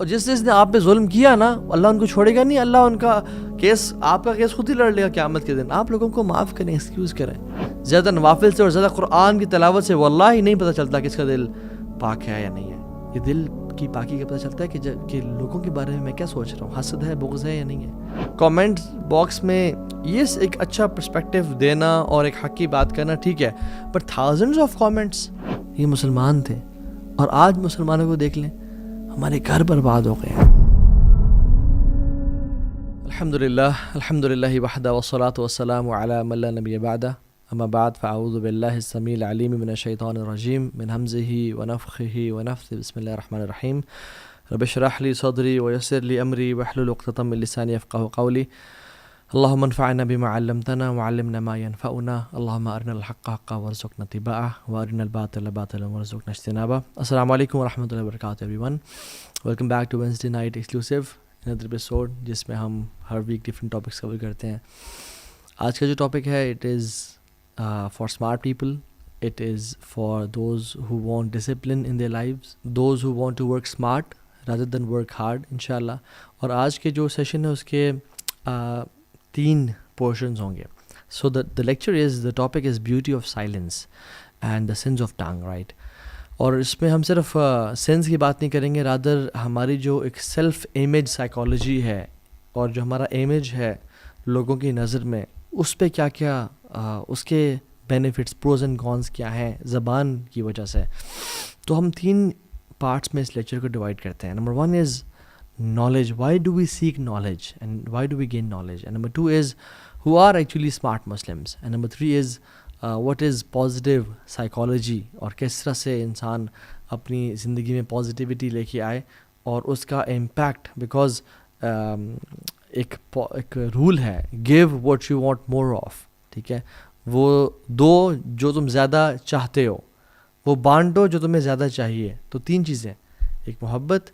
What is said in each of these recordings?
اور جس نے آپ پہ ظلم کیا نا، اللہ ان کو چھوڑے گا نہیں، اللہ ان کا کیس، آپ کا کیس خود ہی لڑ لے گا قیامت کے دن. آپ لوگوں کو معاف کریں، ایکسکیوز کریں. زیادہ نوافل سے اور زیادہ قرآن کی تلاوت سے واللہ ہی نہیں پتہ چلتا کس کا دل پاک ہے یا نہیں ہے. یہ دل کی پاکی کا پتہ چلتا ہے کہ لوگوں کے بارے میں میں کیا سوچ رہا ہوں، حسد ہے، بغض ہے یا نہیں ہے. کامنٹ باکس میں یہ ایک اچھا پرسپیکٹیو دینا اور ایک حق کی بات کرنا ٹھیک ہے، بٹ تھاؤزنڈز آف کامنٹس. یہ مسلمان تھے اور آج مسلمانوں کو دیکھ لیں، ہمارے گھر برباد ہو گئے ہیں. الحمدللہ وحدہ والصلاة والسلام علی من لا نبی بعدہ، اما بعد فاعوذ باللہ السمیع العلیم من الشیطان الرجیم من ہمزہ ونفخہ ونفثہ. بسم اللہ الرحمن الرحیم. رب اشرح لی صدری ویسر لی امری واحلل عقدۃ من لسانی یفقہوا قولی. اللہم انفعنا بما علمتنا وعلمنا ما ينفعنا. اللہم ارنا الحق حقا وارزقنا اتباعہ وارنا الباطل باطلا وارزقنا اجتنابہ. السلام علیکم ورحمۃ اللہ وبرکاتہ everyone. Welcome back to Wednesday night exclusive another episode جس میں ہم ہر ویک ڈفرینٹ ٹاپکس کور کرتے ہیں. آج کا جو ٹاپک ہے it is for smart people. It is for those who want discipline in their lives, those who want to work smart rather than work hard انشاءاللہ. اور آج کے جو سیشن ہے اس کے 3 پورشنز ہوں گے. سو the lecture is, the topic is beauty of silence and the sins of tongue, right? اور اس میں ہم صرف سینس کی بات نہیں کریں گے، رادر ہماری جو ایک سیلف امیج سائیکالوجی ہے اور جو ہمارا امیج ہے لوگوں کی نظر میں، اس پہ کیا کیا اس کے بینیفٹس، پروز اینڈ کونس کیا ہیں زبان کی وجہ سے. تو ہم 3 پارٹس میں اس لیکچر کو ڈیوائڈ کرتے ہیں. Number 1 is knowledge. Why do we seek knowledge and why do we gain knowledge? And number 2 is who are actually smart Muslims. And number 3 is what is positive psychology اور کس طرح سے انسان اپنی زندگی میں پازیٹیوٹی لے کے آئے اور اس کا امپیکٹ. بیکاز ایک رول ہے give what you want more of. ٹھیک ہے، وہ دو جو تم زیادہ چاہتے ہو، وہ بانٹو جو تمہیں زیادہ چاہیے. تو 3 چیزیں، ایک محبت،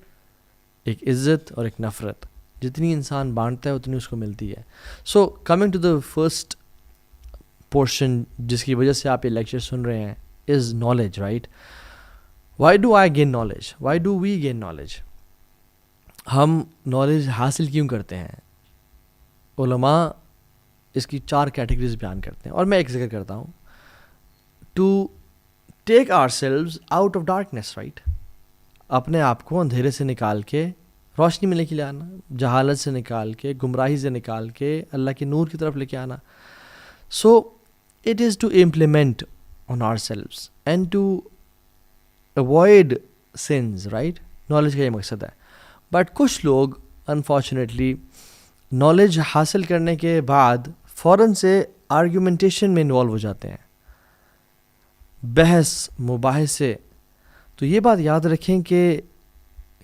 ایک عزت اور ایک نفرت. جتنی انسان بانٹتا ہے اتنی اس کو ملتی ہے. So coming to the first portion جس کی وجہ سے آپ یہ لیکچر سن رہے ہیں is knowledge, right? Why do I gain knowledge? Why do we gain knowledge? ہم نالج حاصل کیوں کرتے ہیں؟ علماء اس کی 4 کیٹیگریز بیان کرتے ہیں اور میں ایک ذکر کرتا ہوں. To take ourselves out of darkness, right? اپنے آپ کو اندھیرے سے نکال کے روشنی میں لے کے آنا، جہالت سے نکال کے، گمراہی سے نکال کے اللہ کے نور کی طرف لے کے آنا. So it is to implement on ourselves and to avoid sins, right? Knowledge کا یہ مقصد ہے. بٹ کچھ لوگ انفارچونیٹلی نالج حاصل کرنے کے بعد فوراً سے آرگیومنٹیشن میں انوالو ہو جاتے ہیں، بحث مباحثے. تو یہ بات یاد رکھیں کہ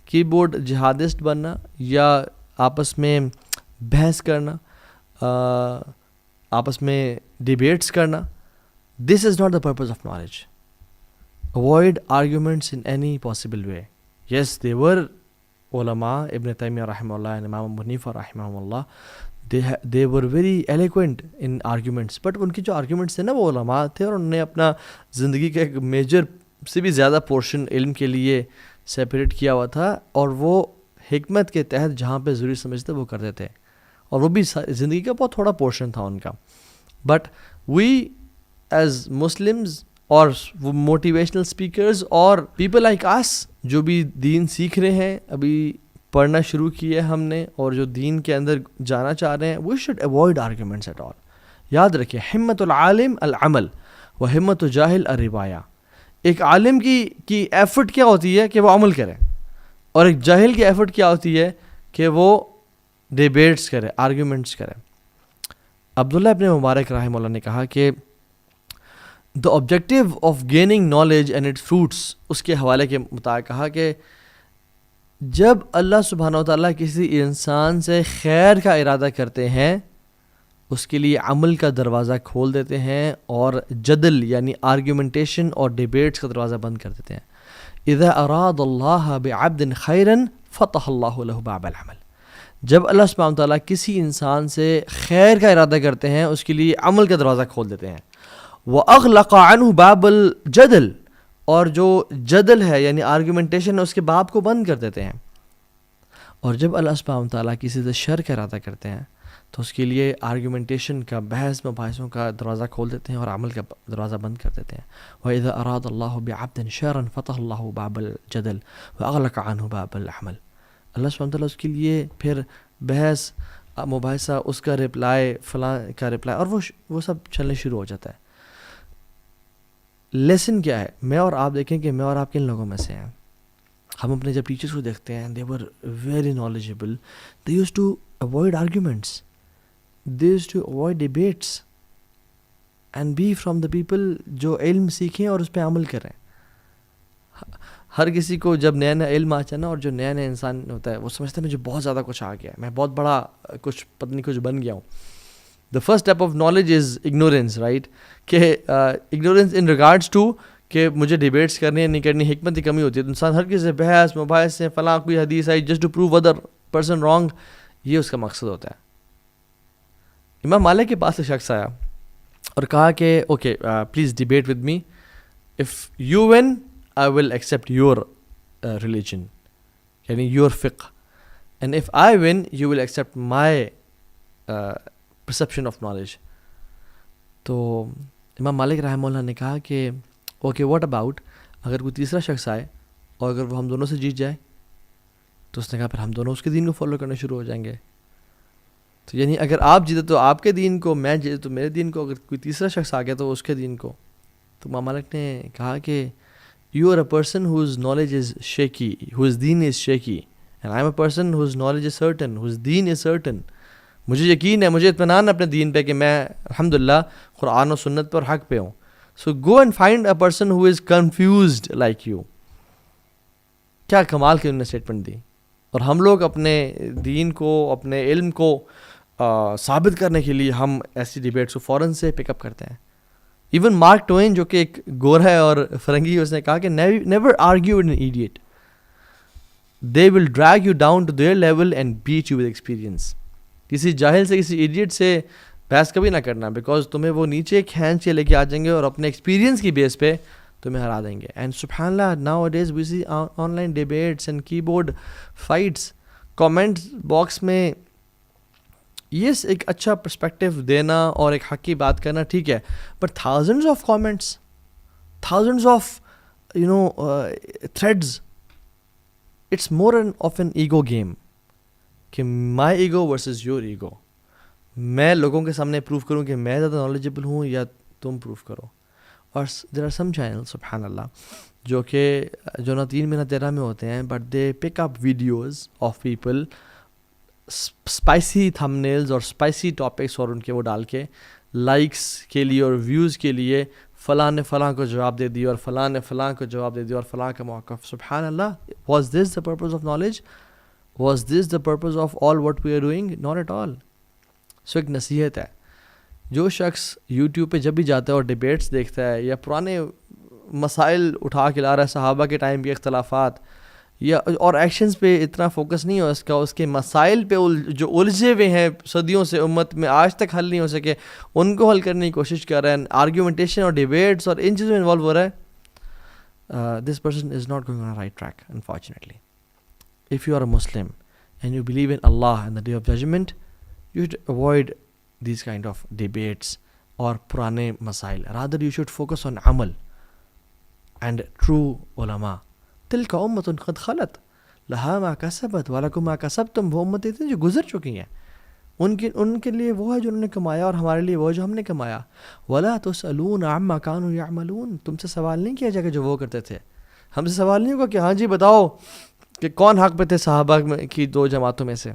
کی بورڈ جہادسٹ بننا یا آپس میں بحث کرنا، آپس میں ڈیبیٹس کرنا، this is not the purpose of knowledge. Avoid arguments in any possible way. Yes there were علماء، ابن تیمیہ رحمہ اللہ، امام ابو حنیفہ رحمہ اللہ، they were very eloquent in arguments. But ان کی جو آرگیومنٹس تھے نا وہ علماء تھے اور انہوں نے اپنا زندگی کا ایک میجر سے بھی زیادہ پورشن علم کے لیے سیپریٹ کیا ہوا تھا، اور وہ حکمت کے تحت جہاں پہ ضروری سمجھتے وہ کرتے تھے، اور وہ بھی زندگی کا بہت تھوڑا پورشن تھا ان کا. بٹ وی ایز مسلمز اور موٹیویشنل اسپیکرز اور پیپل لائک اس جو بھی دین سیکھ رہے ہیں، ابھی پڑھنا شروع کیا ہے ہم نے، اور جو دین کے اندر جانا چاہ رہے ہیں، we should avoid arguments at all. یاد رکھیں، ہمت العالم العمل و ہمت الجاہل الروایہ. ایک عالم کی ایفرٹ کیا ہوتی ہے کہ وہ عمل کرے، اور ایک جاہل کی ایفرٹ کیا ہوتی ہے کہ وہ ڈیبیٹس کرے، آرگیومنٹس کرے. عبداللہ ابن مبارک رحمہ اللہ نے کہا کہ the objective of gaining knowledge and its fruits, اس کے حوالے کے مطابق کہا کہ جب اللہ سبحانہ وتعالیٰ کسی انسان سے خیر کا ارادہ کرتے ہیں، اس کے لیے عمل کا دروازہ کھول دیتے ہیں اور جدل یعنی آرگیومنٹیشن اور ڈیبیٹس کا دروازہ بند کر دیتے ہیں. اذا اراد اللہ بعبد خیرا فتح اللہ له باب العمل. جب اللہ سبحانہ وتعالیٰ کسی انسان سے خیر کا ارادہ کرتے ہیں، اس کے لیے عمل کا دروازہ کھول دیتے ہیں. وَأَغْلَقَ عَنْهُ بَابَ الْجَدَلِ، اور جو جدل ہے یعنی آرگیومنٹیشن ہے اس کے باب کو بند کر دیتے ہیں. اور جب اللہ سبحانہ تعالیٰ کسی سے شر کا ارادہ کرتے ہیں تو اس کے لیے آرگیومنٹیشن کا، بحث مباحثوں کا دروازہ کھول دیتے ہیں اور عمل کا دروازہ بند کر دیتے ہیں. وَإِذَا أَرَادَ اللَّهُ بِعَبْدٍ شَرًّا فَتَحَ اللَّهُ بَابَ الْجَدَلِ وَأَغْلَقَ عَنْهُ بَابَ الْعَمَلِ. اللہ سبحانہ تعالیٰ اس کے لیے پھر بحث مباحثہ، اس کا رپلائی، فلاں کا رپلائی، اور وہ سب چلنے شروع ہو جاتا ہے. لیسن کیا ہے؟ میں اور آپ دیکھیں کہ میں اور آپ کن لوگوں میں سے ہیں. ہم اپنے جب ٹیچرس کو دیکھتے ہیں، they were very knowledgeable, they used to avoid arguments, they used to avoid debates and be from the people جو علم سیکھیں اور اس پہ عمل کریں. ہر کسی کو جب نیا نیا علم آتا ہے نا، اور جو نیا نیا انسان ہوتا ہے وہ سمجھتا ہے مجھے بہت زیادہ کچھ آ گیا ہے، میں بہت بڑا کچھ پتہ نہیں کچھ بن گیا ہوں. The first step of knowledge is ignorance, right? کہ ignorance in regards to کہ مجھے ڈیبیٹس کرنی ہے نہیں کرنی، حکمت کی کمی ہوتی ہے. تو انسان ہر کسی سے بحث مباحث سے، فلاں کوئی حدیث آئی just to prove other person wrong, یہ اس کا مقصد ہوتا ہے. امام مالک کے پاس ایک شخص آیا اور کہا کہ okay please debate with me, if you one I will accept your religion یعنی یور فقہ، and if I one you will accept my perception of knowledge. تو امام مالک رحمہ اللہ نے کہا کہ اوکے واٹ اباؤٹ اگر کوئی تیسرا شخص آئے اور اگر وہ ہم دونوں سے جیت جائے؟ تو اس نے کہا پھر ہم دونوں اس کے دین کو فالو کرنا شروع ہو جائیں گے. تو یعنی اگر آپ جیتے تو آپ کے دین کو، میں جیتے تو میرے دین کو، اگر کوئی تیسرا شخص آ گیا تو اس کے دین کو. تو امام مالک نے کہا کہ you are a person whose knowledge is shaky, whose دین is shaky, and I am a person whose knowledge is certain, whose دین از سرٹن. مجھے یقین ہے، مجھے اطمینان ہے اپنے دین پہ کہ میں الحمدللہ قرآن و سنت پر حق پہ ہوں. So go and find a person who is confused like you. کیا کمال کی انہوں نے اسٹیٹمنٹ دی. اور ہم لوگ اپنے دین کو، اپنے علم کو ثابت کرنے کے لیے ہم ایسی ڈیبیٹس کو فوراً سے پک اپ کرتے ہیں. ایون مارک ٹوین جو کہ ایک گورا ہے اور فرنگی، اس نے کہا کہ never argue with an idiot. They will drag you down to their level and beat you with experience. کسی جاہل سے، کسی ایڈیٹ سے بحث کبھی نہ کرنا، بیکاز تمہیں وہ نیچے کھینچ کے لے کے آ جائیں گے اور اپنے ایکسپیرینس کی بیس پہ تمہیں ہرا دیں گے. اینڈ سبحان اللہ now it is we see online debates and keyboard fights. Comment box میں یس ایک اچھا پرسپیکٹیو دینا اور ایک حق کی بات کرنا ٹھیک ہے، but thousands of comments, thousands of threads, it's more of an ego game کہ my ego versus your ego. میں لوگوں کے سامنے پروف کروں کہ میں زیادہ نالجبل ہوں یا تم پروف کرو. اور دیر آر سم چینل سبحان اللہ جو نہ 3 میں نہ 13 میں ہوتے ہیں، but they pick up videos of people, spicy thumbnails اور اسپائسی ٹاپکس، اور ان کے وہ ڈال کے لائکس کے لیے اور ویوز کے لیے فلاں نے فلاں کو جواب دے دیا اور فلاں نے فلاں کو جواب دے دیا اور فلاں کا موقف. سبحان اللہ. Was this the purpose of knowledge? Was this the purpose of all what we are doing? Not at all. So ایک نصیحت ہے، جو شخص یوٹیوب پہ جب بھی جاتا ہے اور ڈیبیٹس دیکھتا ہے یا پرانے مسائل اٹھا کے لا رہا ہے، صحابہ کے ٹائم کے اختلافات، یا اور ایکشنز پہ اتنا فوکس نہیں ہو اس کے مسائل پہ جو الجھے ہوئے ہیں صدیوں سے امت میں آج تک حل نہیں ہو سکے، ان کو حل کرنے کی کوشش کر رہا ہے، آرگیومنٹیشن اور ڈیبیٹس اور ان چیزوں میں انوالو ہو رہا ہے، this person is not going on right track unfortunately. If you are a Muslim and you believe in اللہ and the day of judgement, you should avoid these kind of debates اور پرانے مسائل. rather you should focus on عمل and true علماء. تلك امة قد خلت لها ما كسبت ولكم ما كسبتم. وہ امتیں تھیں جو گزر چکی ہیں، ان کے لیے وہ ہے جو انہوں نے کمایا اور ہمارے لیے وہ جو ہم نے کمایا. ولا تسألون عما كانوا يعملون. تم سے سوال نہیں کیا جائے گا جو وہ کرتے تھے. ہم سے سوال نہیں ہوگا کہ ہاں جی بتاؤ کہ کون حق پہ تھے صحابہ کی 2 جماعتوں میں سے،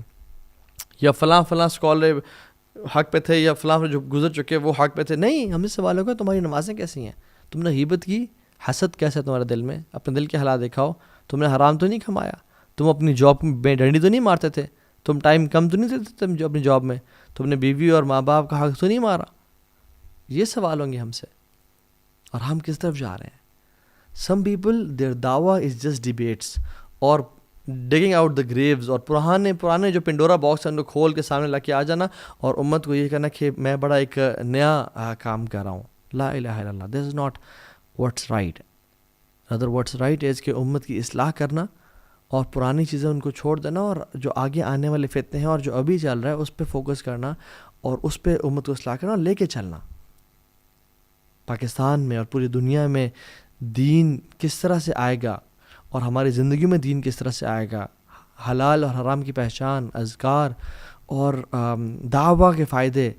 یا فلاں اسکالر حق پہ تھے، یا فلاں جو گزر چکے وہ حق پہ تھے. نہیں، ہم سے سوال ہوگا تمہاری نمازیں کیسی ہیں، تم نے غیبت کی، حسد کیسا ہے تمہارے دل میں، اپنے دل کے حالات دکھاؤ. تم نے حرام تو نہیں کھمایا، تم اپنی جاب میں ڈنڈی تو نہیں مارتے تھے، تم ٹائم کم تو نہیں دیتے تم جو اپنی جاب میں، تم نے بیوی اور ماں باپ کا حق تو نہیں مارا. یہ سوال ہوں گے ہم سے. اور ہم کس طرف جا رہے ہیں؟ سم پیپل دیر دعویٰ از جسٹ ڈیبیٹس اور ڈگنگ آؤٹ دا گریوز، اور پرانے جو پنڈورا باکس ہیں ان کو کھول کے سامنے لا کے آ جانا اور امت کو یہ کہنا کہ میں بڑا ایک نیا کام کر رہا ہوں. لا الہ الا اللہ. This is not what's right. Other what's right is کہ امت کی اصلاح کرنا اور پرانی چیزیں ان کو چھوڑ دینا, اور جو آگے آنے والے فتنے ہیں اور جو ابھی چل رہا ہے اس پہ فوکس کرنا, اور اس پہ امت کو اصلاح کرنا اور لے کے چلنا. پاکستان میں اور پوری دنیا میں دین کس طرح سے آئے گا اور ہماری زندگی میں دین کس طرح سے آئے گا, حلال اور حرام کی پہچان, اذکار اور دعویٰ کے فائدے,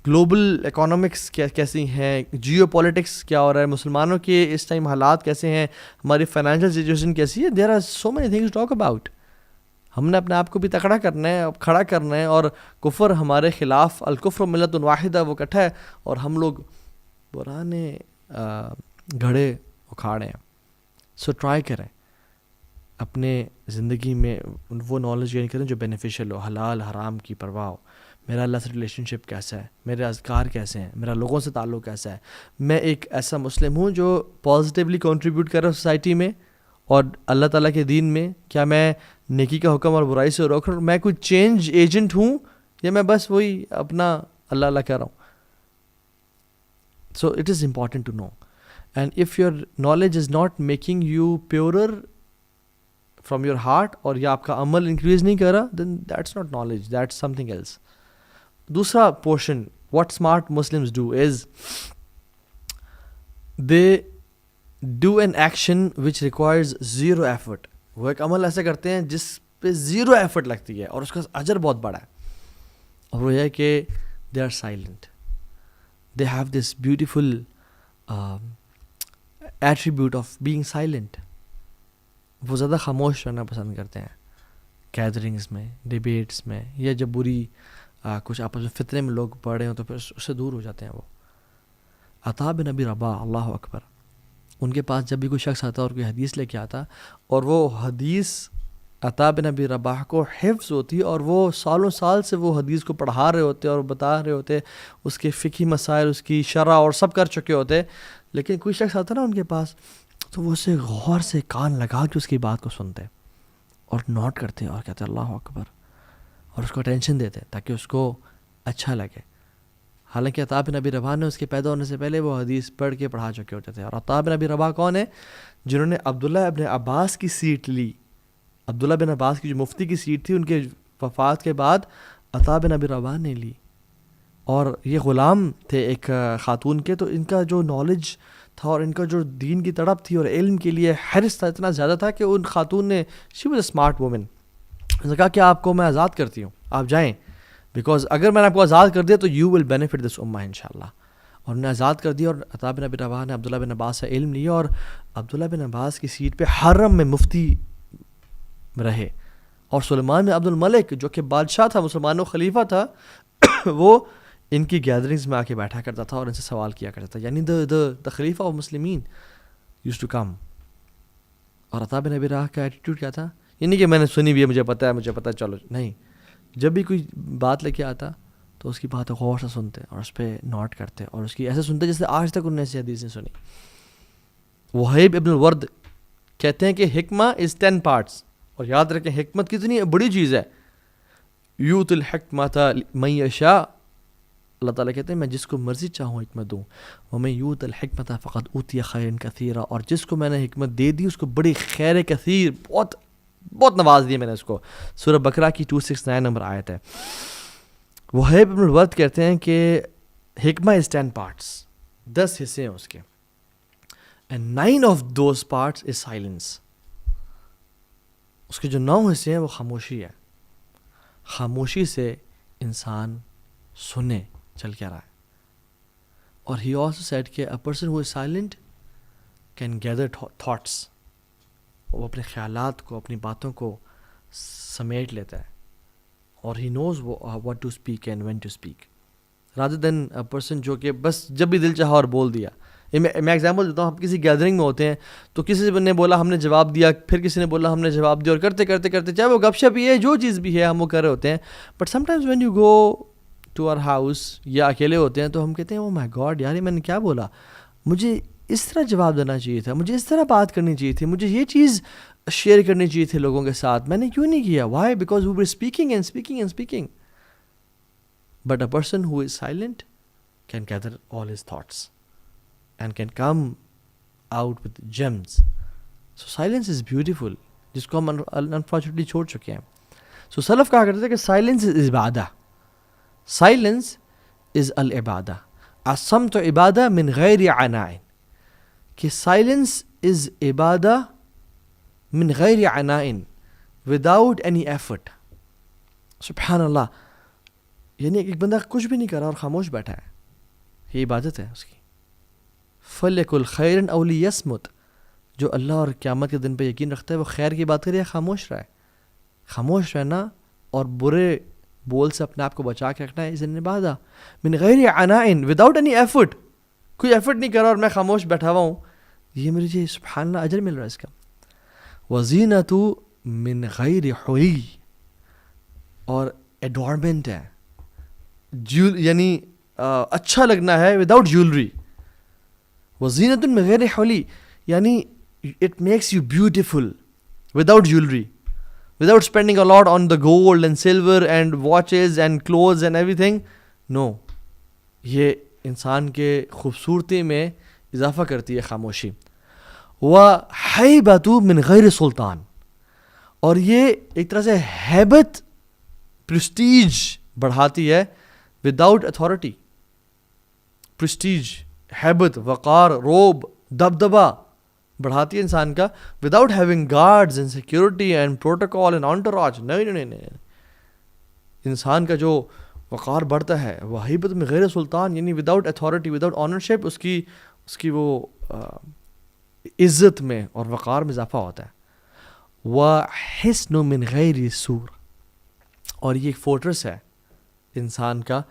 گلوبل اکانومکس کیسی ہیں, جیو پولیٹکس کیا ہو رہا ہے, مسلمانوں کے اس ٹائم حالات کیسے ہیں, ہماری فائنینشیل سچویشن کیسی ہے, there are so many things talk about. ہم نے اپنے آپ کو بھی تکڑا کرنا ہے, کھڑا کرنا ہے, اور کفر ہمارے خلاف, الکفر ملت واحدہ, وہ کٹھا ہے, اور ہم لوگ پرانے گھڑے اکھاڑے ہیں. سو ٹرائی کریں اپنے زندگی میں وہ نالج گین کریں جو بینیفیشیل ہو, حلال حرام کی پرواہ ہو. میرا اللہ سے ریلیشن شپ کیسا ہے, میرے اذکار کیسے ہیں, میرا لوگوں سے تعلق کیسا ہے, میں ایک ایسا مسلم ہوں جو پازیٹیولی کنٹریبیوٹ کر رہا ہوں سوسائٹی میں اور اللہ تعالیٰ کے دین میں. کیا میں نیکی کا حکم اور برائی سے روک رہا ہوں, میں کوئی چینج ایجنٹ ہوں, یا میں بس وہی اپنا اللہ اللہ کہہ رہا ہوں. So it is important to know, and if your knowledge is not making you purer from your heart, اور یہ آپ کا عمل انکریز نہیں کر رہا, then that's not knowledge, that's something else. دوسرا portion what smart Muslims do is they do an action which requires zero effort. وہ ایک عمل ایسے کرتے ہیں جس پہ زیرو ایفرٹ لگتی ہے اور اس کا اجر بہت بڑا ہے, اور وہ یہ ہے کہ they are silent. They have this beautiful attribute of being silent. وہ زیادہ خاموش رہنا پسند کرتے ہیں گیدرنگز میں, ڈیبیٹس میں, یا جب بری کچھ آپس میں فتنے میں لوگ پڑے ہوں تو پھر اس سے دور ہو جاتے ہیں. وہ عطا بن ابی رباح, اللہ اکبر, ان کے پاس جب بھی کوئی شخص آتا اور کوئی حدیث لے کے آتا اور وہ حدیث عطا بن ابی رباح کو حفظ ہوتی اور وہ سالوں سال سے وہ حدیث کو پڑھا رہے ہوتے اور بتا رہے ہوتے, اس کے فقہی مسائل, اس کی شرح اور سب کر چکے ہوتے, لیکن کوئی شخص آتا نا ان کے پاس تو وہ اسے غور سے کان لگا کے اس کی بات کو سنتے اور نوٹ کرتے اور کہتے اللہ اکبر, اور اس کو اٹینشن دیتے تاکہ اس کو اچھا لگے. حالانکہ عطا بن ابی رباح نے اس کے پیدا ہونے سے پہلے وہ حدیث پڑھ کے پڑھا چکے ہوتے تھے. اور عطا بن ابی رباح کون ہے؟ جنہوں نے عبداللہ ابن عباس کی سیٹ لی. عبداللہ بن عباس کی جو مفتی کی سیٹ تھی ان کے وفات کے بعد عطا بن ابی رباح نے لی, اور یہ غلام تھے ایک خاتون کے. تو ان کا جو نالج تھا اور ان کا جو دین کی تڑپ تھی اور علم کے لیے حرص تھا اتنا زیادہ تھا کہ ان خاتون نے, she was a smart woman, نے کہا کہ آپ کو میں آزاد کرتی ہوں, آپ جائیں, بیکاز اگر میں نے آپ کو آزاد کر دیا تو یو ول بینیفٹ دس امہ انشاءاللہ. اور انہیں آزاد کر دیا, اور عطا بن ابی رباح نے عبداللہ بن عباس سے علم لیا, اور عبداللہ بن عباس کی سیٹ پہ حرم میں مفتی رہے. اور سلیمان بن عبد الملک جو کہ بادشاہ تھا, مسلمانوں خلیفہ تھا, وہ ان کی گیدرنگز میں آ کے بیٹھا کرتا تھا اور ان سے سوال کیا کرتا تھا. یعنی the خلیفہ آف مسلمین used to come. اور عطا بن ابی رباح کا ایٹیٹیوڈ کیا تھا؟ یہ نہیں کہ میں نے سنی بھی ہے, مجھے پتہ ہے چلو, نہیں. جب بھی کوئی بات لے کے آتا تو اس کی بات غور سے سنتے اور اس پہ نوٹ کرتے, اور اس کی ایسے سنتے جیسے آج تک انہوں نے ایسی حدیث نہیں سنی. وہیب ابن الورد کہتے ہیں کہ حکمہ از 10 parts, اور یاد رکھیں حکمت کتنی بڑی چیز ہے. یوت الحکمۃ من یشاء, اللہ تعالیٰ کہتے ہیں میں جس کو مرضی چاہوں حکمت دوں. ومن یوت الحکمۃ فقد اوتی خیرا کثیرا, اور جس کو میں نے حکمت دے دی اس کو بڑی خیر کثیر, بہت بہت نواز دی میں نے اس کو. سورہ بقرہ کی 269 نمبر آیت ہے. وہیب ابن الورد کہتے ہیں کہ حکمہ از 10 parts, 10 حصے ہیں اس کے, and 9 of those parts is silence. اس کے جو 9 حصے ہیں وہ خاموشی ہے. خاموشی سے انسان سنے چل کیا رہا ہے. اور he also said کہ a person who is silent can gather thoughts. وہ اپنے خیالات کو, اپنی باتوں کو سمیٹ لیتا ہے, اور he knows what to speak and when to speak, rather than a person جو کہ بس جب بھی دل چاہا اور بول دیا. میں ایگزامپل دیتا ہوں, ہم کسی گیدرنگ میں ہوتے ہیں تو کسی نے بولا ہم نے جواب دیا, پھر کسی نے بولا ہم نے جواب دیا, اور کرتے کرتے کرتے چاہے وہ گپ شپ ہی ہے, جو چیز بھی ہے ہم وہ کر رہے ہوتے ہیں. But sometimes when you go to our house یا اکیلے ہوتے ہیں تو ہم کہتے ہیں او مائی گاڈ یار, میں نے کیا بولا, مجھے اس طرح جواب دینا چاہیے تھا, مجھے اس طرح بات کرنی چاہیے تھی, مجھے یہ چیز شیئر کرنی چاہیے تھی لوگوں کے ساتھ, میں نے کیوں نہیں کیا. Why? Because we were speaking and speaking and speaking. But a person who is silent can gather all his thoughts and can come out with gems. So silence is beautiful. جس کو ہم انفارچونیٹلی چھوڑ چکے ہیں. سو سلف کہا کرتے تھے کہ سائلنس از عبادہ, سائلنس از العبادہ, الصمت عبادہ من غیر عناء, کہ سائلنس از عبادہ من غیر عناء, وداؤٹ اینی ایفرٹ. سبحان اللہ, یعنی ایک بندہ کچھ بھی نہیں کر رہا اور خاموش بیٹھا ہے, یہ عبادت ہے اس کی. فَلْيَقُلْ خَيْرًا أَوْ لِيَصْمُتْ, جو اللہ اور قیامت کے دن پہ یقین رکھتا ہے وہ خیر کی بات کرے یا خاموش رہے. خاموش رہنا اور برے بول سے اپنے آپ کو بچا کے رکھنا ہے از عبادہ من غیر عناء, وداؤٹ اینی ایفرٹ. کوئی ایفرٹ نہیں کر رہا اور میں خاموش بیٹھا ہوا ہوں, یہ میرے جی سبحان اللہ اجر مل رہا ہے اس کا. وَزِینَةُ من غیر حلی, اور ایڈورنمنٹ ہے, یعنی اچھا لگنا ہے وداؤٹ جیولری. وزینۃ من غیر حلی, یعنی it makes you beautiful without jewelry, without spending a lot on the gold and silver and watches and clothes and everything. No, یہ انسان کے خوبصورتی میں اضافہ کرتی ہے خاموشی. وَحَيْبَةُ مِنْ غَيْرِ سُلطان, اور یہ ایک طرح سے ہیبت, پرسٹیج بڑھاتی ہے وداؤٹ اتھارٹی. پرسٹیج, ہیبت, وقار, روب, دبدبا بڑھاتی ہے انسان کا without having guards and security and protocol and entourage. نہیں, انسان کا جو وقار بڑھتا ہے وہ ہیبت میں غیر سلطان, یعنی وداؤٹ اتھارٹی, وداؤٹ آنرشپ, اس کی وہ عزت میں اور وقار میں اضافہ ہوتا ہے. وَحِسْنُ مِنْ غَيْرِ سُور, اور یہ ایک فورٹرس ہے انسان کا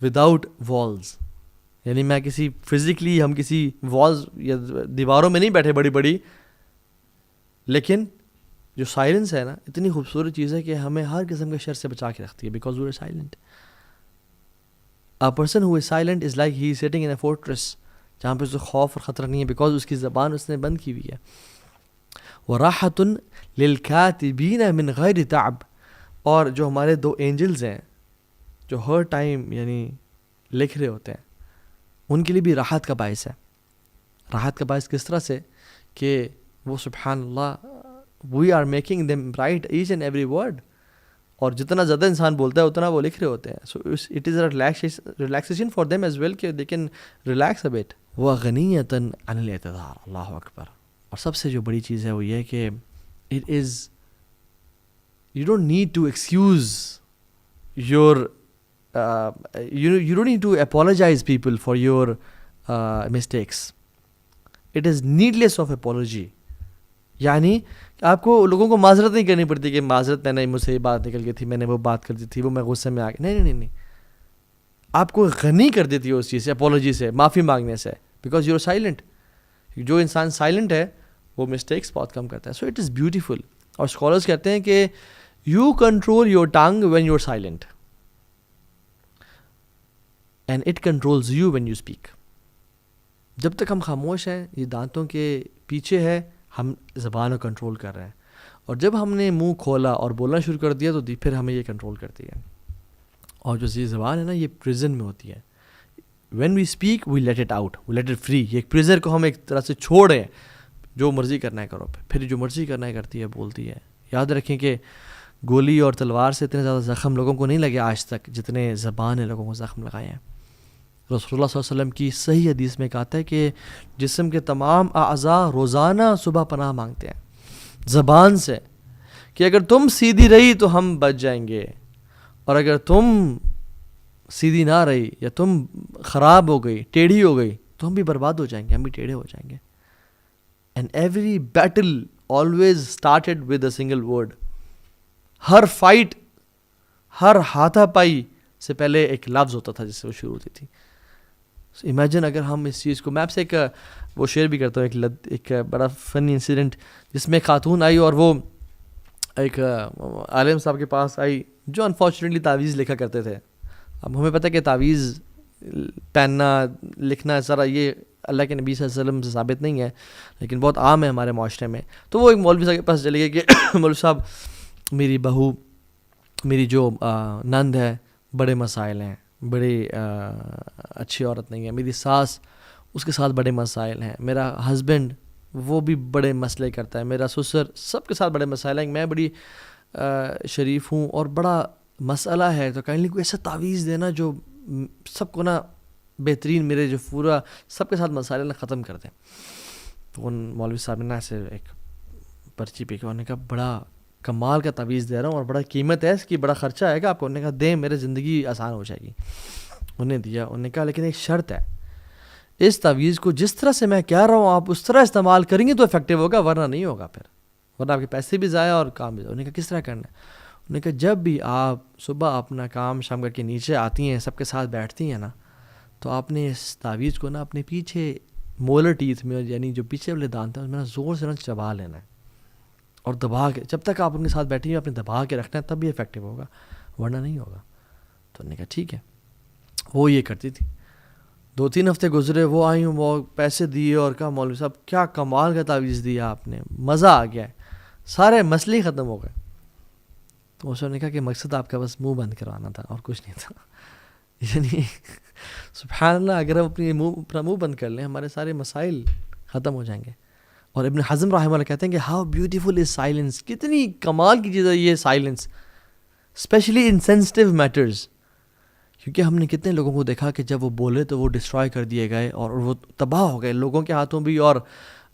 وداؤٹ والز. یعنی میں کسی فزیکلی ہم کسی والز یا دیواروں میں نہیں بیٹھے بڑی بڑی, لیکن جو سائلنس ہے نا اتنی خوبصورت چیز ہے کہ ہمیں ہر قسم کے شر سے بچا کے رکھتی ہے, because we are silent. A person who is silent is like he is sitting in a fortress, جہاں پہ اسے خوف اور خطرہ نہیں ہے, بیکاز اس کی زبان اس نے بند کی ہوئی ہے. وَرَاحَةٌ لِلْكَاتِبِينَ مِنْ غَيْرِ تَعْبٍ, اور جو ہمارے 2 اینجلز ہیں جو ہر ٹائم یعنی لکھ رہے ہوتے ہیں, ان کے لیے بھی راحت کا باعث ہے. راحت کا باعث کس طرح سے کہ وہ سبحان اللہ we are making them write each and every word, اور جتنا زیادہ انسان بولتا ہے اتنا وہ لکھ رہے ہوتے ہیں. So it is a relaxation for them as well کہ they can relax a bit. وَغَنِيَّةً عَنِ الْاعْتِذَارِ, اللہ اکبر. اور سب سے جو بڑی چیز ہے وہ یہ کہ it is, you don't need to excuse your you don't need to apologize people for your mistakes. It is needless of apology. یعنی آپ کو لوگوں کو معذرت نہیں کرنی پڑتی کہ معذرت میں نے مجھ سے یہ بات نکل گئی تھی, میں نے وہ بات کر دی تھی, وہ میں غصے میں آ گیا. نہیں, آپ کو غنی کر دیتی ہے اس چیز سے, اپولوجی سے, معافی مانگنے سے, بیکاز یو آر سائلنٹ. جو انسان سائلنٹ ہے وہ مسٹیکس بہت کم کرتا ہے. So it is beautiful. اور اسکالرس کہتے ہیں کہ you control your tongue when you are silent, and it controls you when you speak. جب تک ہم خاموش ہیں, یہ دانتوں کے پیچھے ہے, ہم زبان کو کنٹرول کر رہے ہیں, اور جب ہم نے منہ کھولا اور بولنا شروع کر دیا تو پھر ہمیں یہ کنٹرول کرتی ہے. اور جو یہ زبان ہے نا یہ پریزن میں ہوتی ہے. when we speak we let it out, we let it free. یہ ایک پریزر کو ہم ایک طرح سے چھوڑیں, جو مرضی کرنا ہے کرو, پھر جو مرضی کرنا ہے کرتی ہے, بولتی ہے. یاد رکھیں کہ گولی اور تلوار سے اتنے زیادہ زخم لوگوں کو نہیں لگے آج تک جتنے زبان نے لوگوں کو زخم لگائے ہیں. رسول اللہ صلی اللہ علیہ وسلم کی صحیح حدیث میں کہتا ہے کہ جسم کے تمام اعضاء روزانہ صبح پناہ مانگتے ہیں زبان سے, کہ اگر تم سیدھی رہی تو ہم بچ جائیں گے, اور اگر تم سیدھی نہ رہی یا تم خراب ہو گئی, ٹیڑھی ہو گئی, تو ہم بھی برباد ہو جائیں گے, ہم بھی ٹیڑھے ہو جائیں گے. And every battle always started with a single word. ہر فائٹ, ہر ہاتھا پائی سے پہلے ایک لفظ ہوتا تھا جس سے وہ شروع ہوتی تھی. امیجن اگر ہم اس چیز کو, میں آپ سے ایک وہ شیئر بھی کرتا ہوں, ایک بڑا فنی انسیڈنٹ, جس میں خاتون آئی اور وہ ایک عالم صاحب کے پاس آئی جو انفارچونیٹلی تعویذ لکھا کرتے تھے. اب ہمیں پتہ کہ تعویذ پہننا لکھنا ذرا یہ اللہ کے نبی صلی اللہ علیہ وسلم سے ثابت نہیں ہے, لیکن بہت عام ہے ہمارے معاشرے میں. تو وہ ایک مولوی صاحب کے پاس چلے گئے کہ مولوی صاحب میری بہو, میری جو نند ہے, بڑے مسائل ہیں, بڑی اچھی عورت نہیں ہے, میری ساس اس کے ساتھ بڑے مسائل ہیں, میرا ہسبینڈ وہ بھی بڑے مسئلے کرتا ہے. میرا سسر سب کے ساتھ بڑے مسائل ہیں. میں بڑی شریف ہوں اور بڑا مسئلہ ہے تو کائنڈلی کوئی ایسا تعویذ دینا جو سب کو نا بہترین میرے جو پورا سب کے ساتھ مسائل نا ختم کر دیں. تو ان مولوی صاحب نے نا ایسے ایک پرچی پہ کیا, انہوں نے کہا بڑا کمال کا تعویذ دے رہا ہوں اور بڑا قیمت ہے اس کی, بڑا خرچہ آئے گا آپ کو. انہوں نے کہا دیں, میرے زندگی آسان ہو جائے گی. انہوں نے دیا. انہوں نے کہا لیکن ایک شرط ہے, اس تعویذ کو جس طرح سے میں کہہ رہا ہوں آپ اس طرح استعمال کریں گے تو افیکٹو ہوگا, ورنہ نہیں ہوگا, پھر ورنہ آپ کے پیسے بھی ضائع اور کام بھی ضائع. انہوں نے کہا کس طرح کرنا ہے؟ انہوں نے کہا جب بھی آپ صبح اپنا کام شام کر کے نیچے آتی ہیں, سب کے ساتھ بیٹھتی ہیں نا, تو آپ نے اس تعویذ کو نا اپنے پیچھے مولر ٹیتھ میں, یعنی جو پیچھے والے دانت ہیں اس میں نا زور سے نا چبا لینا ہے اور دبا کے, جب تک آپ ان کے ساتھ بیٹھی ہیں اپنے دبا کے رکھنا ہے, تب بھی افیکٹو ہوگا, ورنہ نہیں ہوگا. تو انہوں نے کہا ٹھیک ہے. وہ یہ کرتی تھی. 2-3 ہفتے گزرے, وہ آئی ہوں, وہ پیسے دیے اور کہا مولوی صاحب کیا کمال کا تعویذ دیا آپ نے, مزہ آ گیا ہے, سارے مسئلے ختم ہو گئے. تو اس نے کہا کہ مقصد آپ کا بس منہ بند کروانا تھا اور کچھ نہیں تھا. یعنی سبحان اللہ, اگر ہم اپنا منہ بند کر لیں ہمارے سارے مسائل ختم ہو جائیں گے. اور ابن حزم رحمہ اللہ کہتے ہیں کہ ہاؤ بیوٹیفل از سائلنس, کتنی کمال کی چیز ہے یہ silence, especially in sensitive matters. کیونکہ ہم نے کتنے لوگوں کو دیکھا کہ جب وہ بولے تو وہ ڈسٹرائے کر دیے گئے اور وہ تباہ ہو گئے, لوگوں کے ہاتھوں بھی اور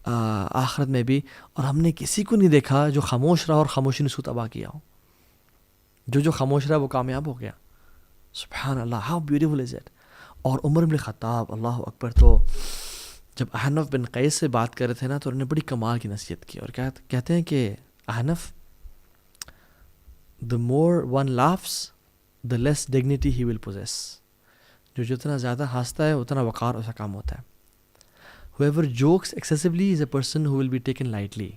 آخرت میں بھی. اور ہم نے کسی کو نہیں دیکھا جو خاموش رہا اور خاموشی نے اس کو تباہ کیا ہو. جو خاموش رہا وہ کامیاب ہو گیا. سبحان اللہ, ہاؤ بیوٹیفل از اٹ. اور عمر بن خطاب, اللہ اکبر, تو جب احنف بن قیس سے بات کر رہے تھے نا تو انہوں نے بڑی کمال کی نصیحت کی اور کہتے ہیں کہ احنف, the more one laughs the less dignity he will possess. جو جتنا زیادہ ہنستا ہے اتنا وقار اس کا کام ہوتا ہے. whoever jokes excessively is a person who will be taken lightly.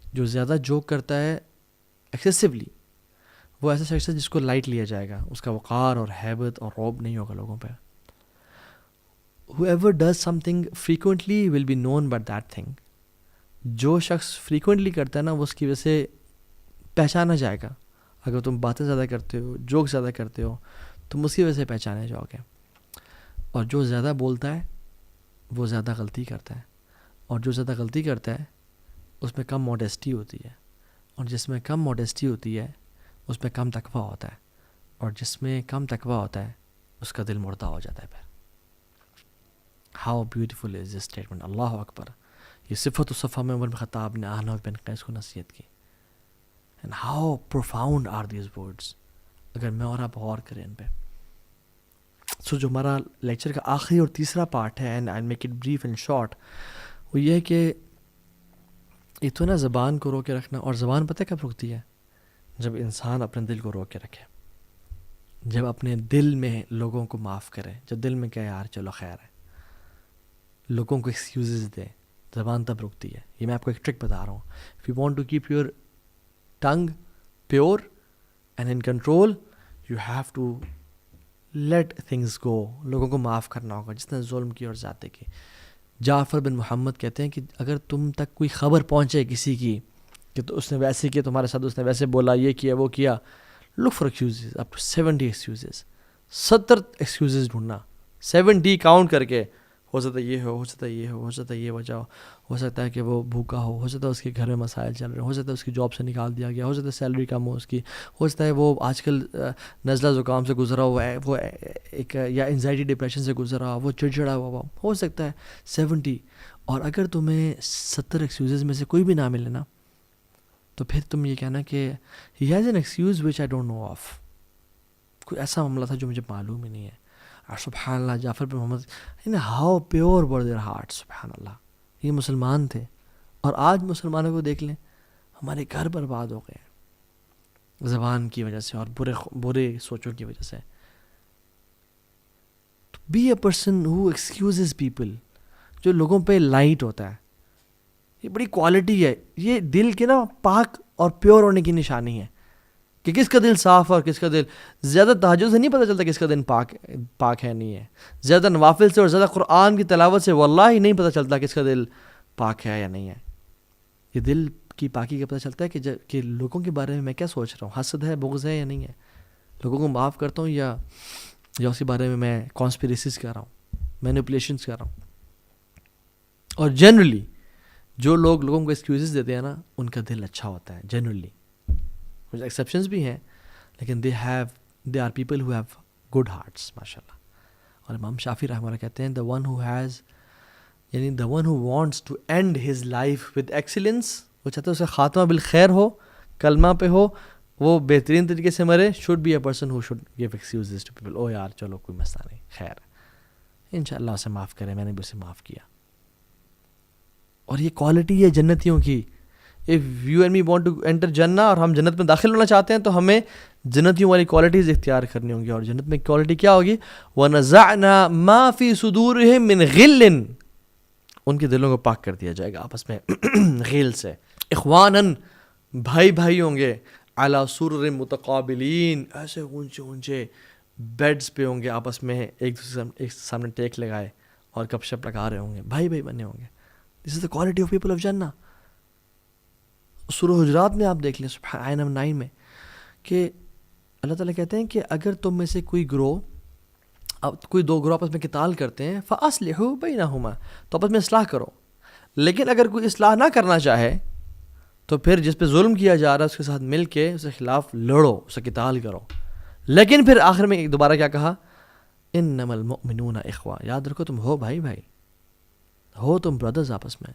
جو زیادہ جوک کرتا ہے excessively وہ ایسا شخص ہے جس کو لائٹ لیا جائے گا, اس کا وقار اور ہیبت اور روب نہیں ہوگا لوگوں پہ. whoever does something frequently will be known by that thing. جو شخص frequently کرتا ہے نا وہ اس کی وجہ سے پہچانا جائے گا. اگر تم باتیں زیادہ کرتے ہو, جوک زیادہ کرتے ہو, تم اس کی وجہ سے پہچانے جاؤ گے. اور جو زیادہ بولتا ہے وہ زیادہ غلطی کرتا ہے, اور جو زیادہ غلطی کرتا ہے اس میں کم موڈیسٹی ہوتی ہے, اور جس میں کم موڈیسٹی ہوتی ہے اس میں کم تقویٰ ہوتا ہے, اور جس میں کم تقویٰ ہوتا ہے اس کا دل مردہ ہو جاتا ہے. پھر how beautiful is this statement, اللہ اکبر. یہ صفت و صفحہ میں عمر بن خطاب نے احنف بن قیس کو نصیحت کی. And how profound are these words, اگر میں اور آپ غور کریں ان پہ. سو جو ہمارا لیکچر کا آخری اور تیسرا پارٹ ہے, and I'll make it brief and short, وہ یہ ہے کہ ایک تو نا زبان کو روک کے رکھنا. اور زبان پتہ کب رکتی ہے؟ جب انسان اپنے دل کو روک کے رکھے, جب اپنے دل میں لوگوں کو معاف کرے, جب دل میں کہے یار چلو خیر ہے, لوگوں کو ایکسکیوزز دے, زبان تب رکتی ہے. یہ میں آپ کو ایک ٹرک بتا رہا ہوں. If you want to keep your tongue pure and in control, you have to let things go. لوگوں کو معاف کرنا ہوگا جس نے ظلم کی اور زیادتی کی. جعفر بن محمد کہتے ہیں کہ اگر تم تک کوئی خبر پہنچے کسی کی کہ تو اس نے ویسے کیا تمہارے ساتھ, اس نے ویسے بولا, یہ کیا وہ کیا, look for excuses, up to 70 excuses. 70 excuses ڈھونڈنا, 70 کاؤنٹ کر کے. ہو سکتا ہے یہ ہو سکتا ہے یہ ہو سکتا ہے یہ وجہ ہو سکتا ہے کہ وہ بھوکا ہو سکتا ہے اس کے گھر میں مسائل چل رہے ہو سکتا ہے اس کی جاب سے نکال دیا گیا, ہو سکتا ہے سیلری کم ہو اس کی, ہو سکتا ہے وہ آج کل نزلہ زکام سے گزرا ہوا ہے, وہ ایک یا انزائٹی ڈپریشن سے گزرا ہوا, وہ چڑچڑا ہوا ہو سکتا ہے 70. اور اگر تمہیں 70 ایکسکیوزز میں سے کوئی بھی نہ ملے نا, تو پھر تم یہ کہنا کہ he has an excuse which I don't know of. کوئی ایسا معاملہ تھا جو مجھے معلوم ہی نہیں ہے. اور سبحان اللہ, Jafar bin Muhammad, how pure were their heart. سبحان اللہ, یہ مسلمان تھے. اور آج مسلمانوں کو دیکھ لیں, ہمارے گھر برباد ہو گئے زبان کی وجہ سے اور برے سوچوں کی وجہ سے. Be a person who excuses people, جو لوگوں پہ لائٹ ہوتا ہے. یہ بڑی کوالٹی ہے, یہ دل کے نا پاک اور پیور ہونے کی نشانی ہے کہ کس کا دل صاف اور کس کا دل. زیادہ تہجد سے نہیں پتہ چلتا کس کا دل پاک ہے نہیں ہے. زیادہ نوافل سے اور زیادہ قرآن کی تلاوت سے واللہ ہی نہیں پتہ چلتا کس کا دل پاک ہے یا نہیں ہے. یہ دل کی پاکی کا پتہ چلتا ہے کہ لوگوں کے بارے میں کیا سوچ رہا ہوں, حسد ہے, بغض ہے یا نہیں ہے, لوگوں کو معاف کرتا ہوں یا اس کے بارے میں کانسپیریسیز کر رہا ہوں, مینیپولیشنز کر رہا ہوں. اور جنرلی جو لوگوں کو ایکسکیوزز دیتے ہیں نا ان کا دل اچھا ہوتا ہے جنرلی. کچھ ایکسیپشنز بھی ہیں لیکن they are people who have good hearts ماشاء اللہ. اور امام شافعی رحمہ اللہ کہتے ہیں the one who wants to end his life with excellence, وہ چاہتا ہے اسے خاتمہ بالخیر ہو, کلمہ پہ ہو, وہ بہترین طریقے سے مرے, should be a person who should give excuses to people. یار چلو کوئی مسئلہ نہیں, خیر انشاءاللہ اسے معاف کرے, میں نے بھی اسے معاف کیا. اور یہ کوالٹی ہے جنتیوں کی. if you and me want to enter جنہ, اور ہم جنت میں داخل ہونا چاہتے ہیں تو ہمیں جنتیوں والی کوالٹیز اختیار کرنی ہوں گی. اور جنت میں کوالٹی کیا ہوگی؟ وَنَزَعْنَا مَا فِي صُدُورِهِم مِّن غِلٍّ, ان کے دلوں کو پاک کر دیا جائے گا آپس میں غیل سے. اخواناً, بھائی ہوں گے, علی سرر متقابلین, ایسے اونچے بیڈز پہ ہوں گے, آپس میں ایک دوسرے ایک سامنے ٹیک لگائے اور گپ شپ لگا رہے ہوں گے, بھائی بنے ہوں گے. This is the quality of people of جنہ. سورہ حجرات میں آپ دیکھ لیں آیت نمبر 9 میں کہ اللہ تعالیٰ کہتے ہیں کہ اگر تم میں سے کوئی دو گروہ آپس میں قتال کرتے ہیں فَأَصْلِحُوا بَيْنَهُمَا, تو آپس میں اصلاح کرو. لیکن اگر کوئی اصلاح نہ کرنا چاہے تو پھر جس پہ ظلم کیا جا رہا ہے اس کے ساتھ مل کے اس کے خلاف لڑو, اسے قتال کرو. لیکن پھر آخر میں دوبارہ کیا کہا؟ اِنَّمَا الْمُؤْمِنُونَ اِخْوَةٌ, یاد رکھو تم ہو بھائی ہو, تم بردرز آپس میں.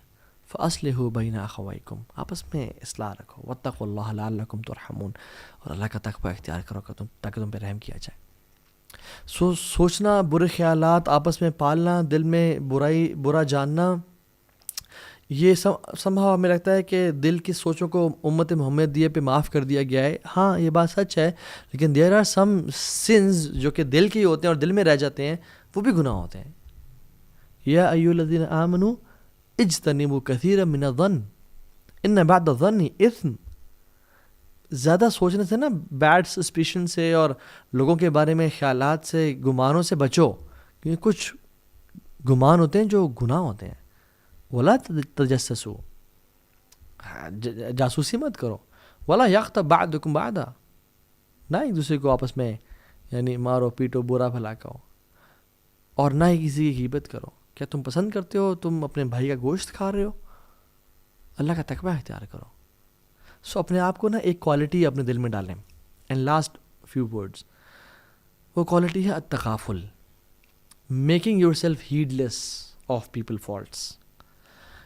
فَأَصْلِحُوا بَيْنَ أَخَوَيْكُمْ, آپس میں اصلاح رکھو. وَاتَّقُوا اللَّهَ لَعَلَّكُمْ تُرْحَمُونَ, اور اللہ کا تقوی اختیار کرو تاکہ تم پہ رحم کیا جائے. سوچنا, برے خیالات آپس میں پالنا, دل میں برا جاننا, یہ سمجھا ہمیں لگتا ہے کہ دل کی سوچوں کو امت محمدیہ پہ معاف کر دیا گیا ہے. ہاں یہ بات سچ ہے, لیکن دیر آر سم سنز جو کہ دل کے ہی ہوتے ہیں اور دل میں رہ جاتے ہیں, وہ بھی گناہ ہوتے ہیں. یا ایھا الذین آمنوا اجتنبوا کثیرا من الظن ان بعد الظن اثم. زیادہ سوچنے سے نا, بیڈ سسپیشن سے اور لوگوں کے بارے میں خیالات سے, گمانوں سے بچو, کیونکہ کچھ گمان ہوتے ہیں جو گناہ ہوتے ہیں. ولا تجسسوا, جاسوسی مت کرو. ولا یغتب بعضکم بعضا, نہ ایک دوسرے کو آپس میں یعنی مارو پیٹو, برا بھلا کہو, اور نہ ہی کسی کی غیبت کرو. کیا تم پسند کرتے ہو تم اپنے بھائی کا گوشت کھا رہے ہو؟ اللہ کا تقوی اختیار کرو. سو اپنے آپ کو نا ایک کوالٹی اپنے دل میں ڈالیں. اینڈ لاسٹ فیو ورڈز, وہ کوالٹی ہے التغافل, making yourself heedless of people faults.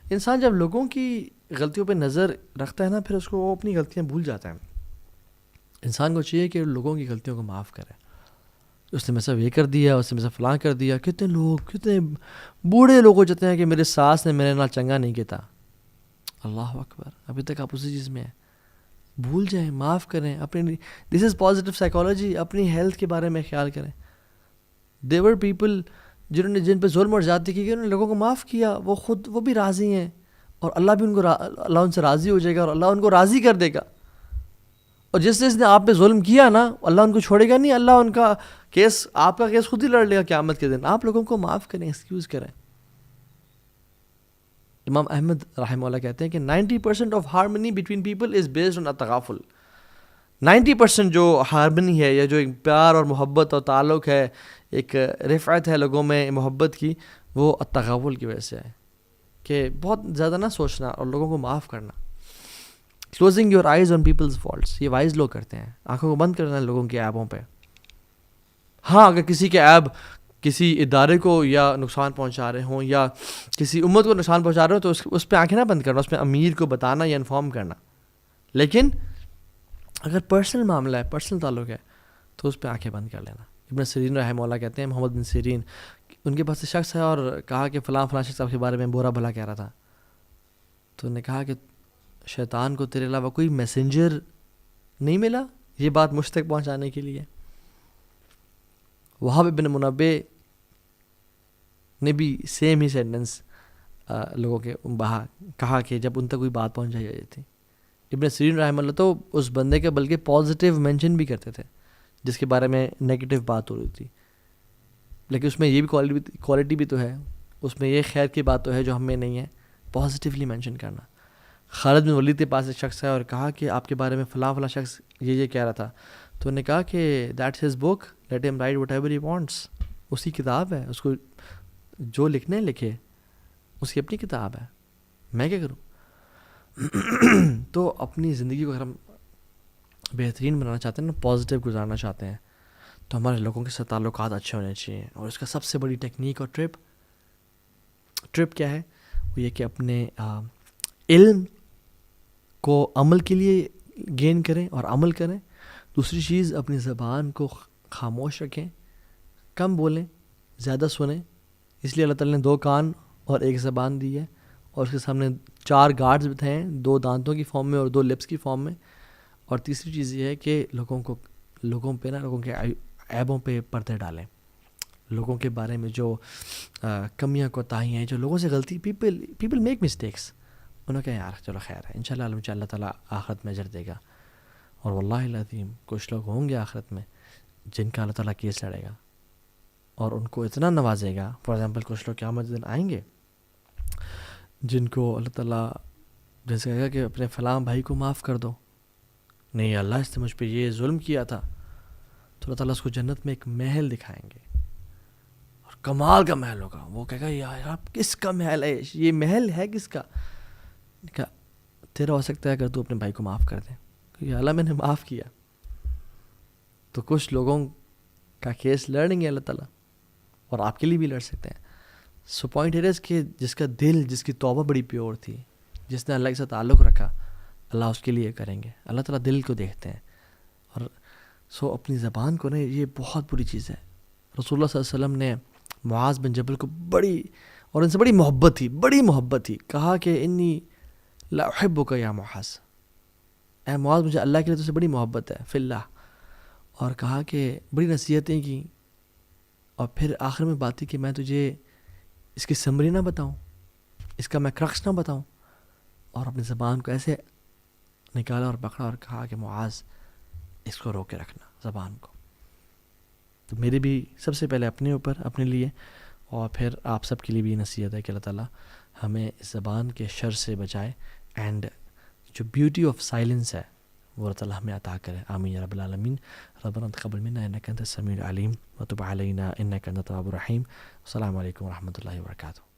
انسان جب لوگوں کی غلطیوں پہ نظر رکھتا ہے نا, پھر اس کو وہ اپنی غلطیاں بھول جاتا ہے. انسان کو چاہیے کہ لوگوں کی غلطیوں کو معاف کرے. اس نے میں سے یہ کر دیا, اس نے میں سے فلاں کر دیا. کتنے بوڑھے لوگ ہو جاتے ہیں کہ میرے ساس نے میرے نال چنگا نہیں کیتا. اللہ اکبر, ابھی تک آپ اسی چیز میں ہیں. بھول جائیں, معاف کریں. اپنی دس از پازیٹیو سائیکالوجی. اپنی ہیلتھ کے بارے میں خیال کریں. دیور پیپل جن پہ ظلم اور زیادتی کی, انہوں نے لوگوں کو معاف کیا, وہ بھی راضی ہیں, اور اللہ ان سے راضی ہو جائے گا, اور اللہ ان کو راضی کر دے گا. اور جس نے آپ پہ ظلم کیا نا, اللہ ان کو چھوڑے گا نہیں. اللہ ان کا کیس, آپ کا کیس خود ہی لڑ لے گا قیامت کے دن. آپ لوگوں کو معاف کریں, ایکسکیوز کریں. امام احمد رحمہ اللہ کہتے ہیں کہ 90% of harmony between people is based on التغافل. 90% جو ہارمنی ہے, یا جو ایک پیار اور محبت اور تعلق ہے, ایک رفعت ہے لوگوں میں محبت کی, وہ التغافل کی وجہ سے ہے. کہ بہت زیادہ نہ سوچنا اور لوگوں کو معاف کرنا. Closing your eyes on people's faults, یہ وائز لوگ کرتے ہیں. آنکھوں کو بند کرنا لوگوں کے عیبوں پہ. ہاں اگر کسی کے عیب کسی ادارے کو یا نقصان پہنچا رہے ہوں, یا کسی امت کو نقصان پہنچا رہے ہوں, تو اس پہ آنکھیں نہ بند کرنا, اس پہ امیر کو بتانا یا انفارم کرنا. لیکن اگر پرسنل معاملہ ہے, پرسنل تعلق ہے, تو اس پہ آنکھیں بند کر لینا. ابن سیرین رحمہ اللہ کہتے ہیں, محمد بن سیرین, ان کے پاس شخص ہے اور کہا کہ فلاں شخص آپ کے بارے میں برا بھلا کہہ رہا تھا. تو انہوں نے کہا کہ شیطان کو تیرے علاوہ کوئی میسنجر نہیں ملا یہ بات مجھ تک پہنچانے کے لیے. وہاب بن منبع نے بھی سیم ہی سینٹنس لوگوں کے کہا کہ جب ان تک کوئی بات پہنچائی جاتی تھی. ابن سیرین رحمہ اللہ تو اس بندے کے بلکہ پازیٹیو مینشن بھی کرتے تھے جس کے بارے میں نیگیٹو بات ہو رہی تھی, لیکن اس میں یہ بھی کوالٹی بھی تو ہے, اس میں یہ خیر کی بات تو ہے جو ہم میں نہیں ہے, پازیٹیولی مینشن کرنا. خالد بن ولید کے پاس ایک شخص ہے اور کہا کہ آپ کے بارے میں فلاں شخص یہ کہہ رہا تھا. تو انہوں نے کہا کہ that's his book, let him write whatever he wants. اس کی کتاب ہے, اس کو جو لکھنے لکھے, اس کی اپنی کتاب ہے, میں کیا کروں. تو اپنی زندگی کو اگر ہم بہترین بنانا چاہتے ہیں نا، پازیٹیو گزارنا چاہتے ہیں، تو ہمارے لوگوں کے ساتھ تعلقات اچھے ہونے چاہیے. اور اس کا سب سے بڑی ٹیکنیک اور ٹرپ کیا ہے؟ وہ یہ کہ اپنے علم کو عمل کے لیے گین کریں اور عمل کریں. دوسری چیز، اپنی زبان کو خاموش رکھیں، کم بولیں، زیادہ سنیں. اس لیے اللہ تعالیٰ نے 2 کان اور 1 زبان دی ہے، اور اس کے سامنے 4 گارڈز بتائے ہیں، 2 دانتوں کی فارم میں اور 2 لپس کی فارم میں. اور تیسری چیز یہ ہے کہ لوگوں کے عیبوں پہ پردے ڈالیں. لوگوں کے بارے میں جو کمیاں کوتاہیاں ہیں، جو لوگوں سے غلطی، پیپل میک مسٹیکس، انہوں کہا یار چلو خیر ہے، انشاءاللہ اللہ تعالیٰ آخرت میں اجر دے گا. اور واللہ العظیم کچھ لوگ ہوں گے آخرت میں جن کا اللہ تعالیٰ کیس لڑے گا اور ان کو اتنا نوازے گا. فار ایگزامپل کچھ لوگ قیامت دن آئیں گے جن کو اللہ تعالیٰ جیسے کہے گا کہ اپنے فلاں بھائی کو معاف کر دو، نہیں اللہ اس نے مجھ پہ یہ ظلم کیا تھا، تو اللہ تعالیٰ اس کو جنت میں ایک محل دکھائیں گے، اور کمال کا محل ہوگا. وہ کہے گا یار آپ کس کا محل ہے، یہ محل ہے کس کا؟ کہا تیرا ہو سکتا ہے اگر تو اپنے بھائی کو معاف کر دیں. کہ اللہ میں نے معاف کیا. تو کچھ لوگوں کا کیس لڑ لیں گے اللہ تعالیٰ، اور آپ کے لیے بھی لڑ سکتے ہیں. سو پوائنٹ ہے کہ جس کا دل، جس کی توبہ بڑی پیور تھی، جس نے اللہ کے ساتھ تعلق رکھا، اللہ اس کے لیے کریں گے. اللہ تعالیٰ دل کو دیکھتے ہیں. اور سو اپنی زبان کو یہ بہت بری چیز ہے. رسول اللہ صلی اللہ علیہ وسلم نے معاذ بن جبل کو اور ان سے بڑی محبت تھی، کہا کہ انی لا احبک یا معاذ، اے معاذ مجھے اللہ کے لیے تو سے بڑی محبت ہے فی اللہ. اور کہا کہ بڑی نصیحتیں کی، اور پھر آخر میں بات تھی کہ میں تجھے اس کی سمری نہ بتاؤں، اس کا میں کرکس نہ بتاؤں. اور اپنی زبان کو ایسے نکالا اور پکڑا اور کہا کہ معاذ اس کو روک کے رکھنا زبان کو. تو میری بھی سب سے پہلے اپنے اوپر، اپنے لیے، اور پھر آپ سب کے لیے بھی نصیحت ہے کہ اللہ تعالیٰ ہمیں اس زبان کے شر سے بچائے، اینڈ جو بیوٹی آف سائلنس ہے وہ اللہ تعالیٰ ہمیں عطا کرے. آمین یا رب العالمین. ربنا تقبل منا انک انت السمیع العلیم وتب علینا انک انت التواب الرحیم. السلام علیکم ورحمۃ اللہ وبرکاتہ.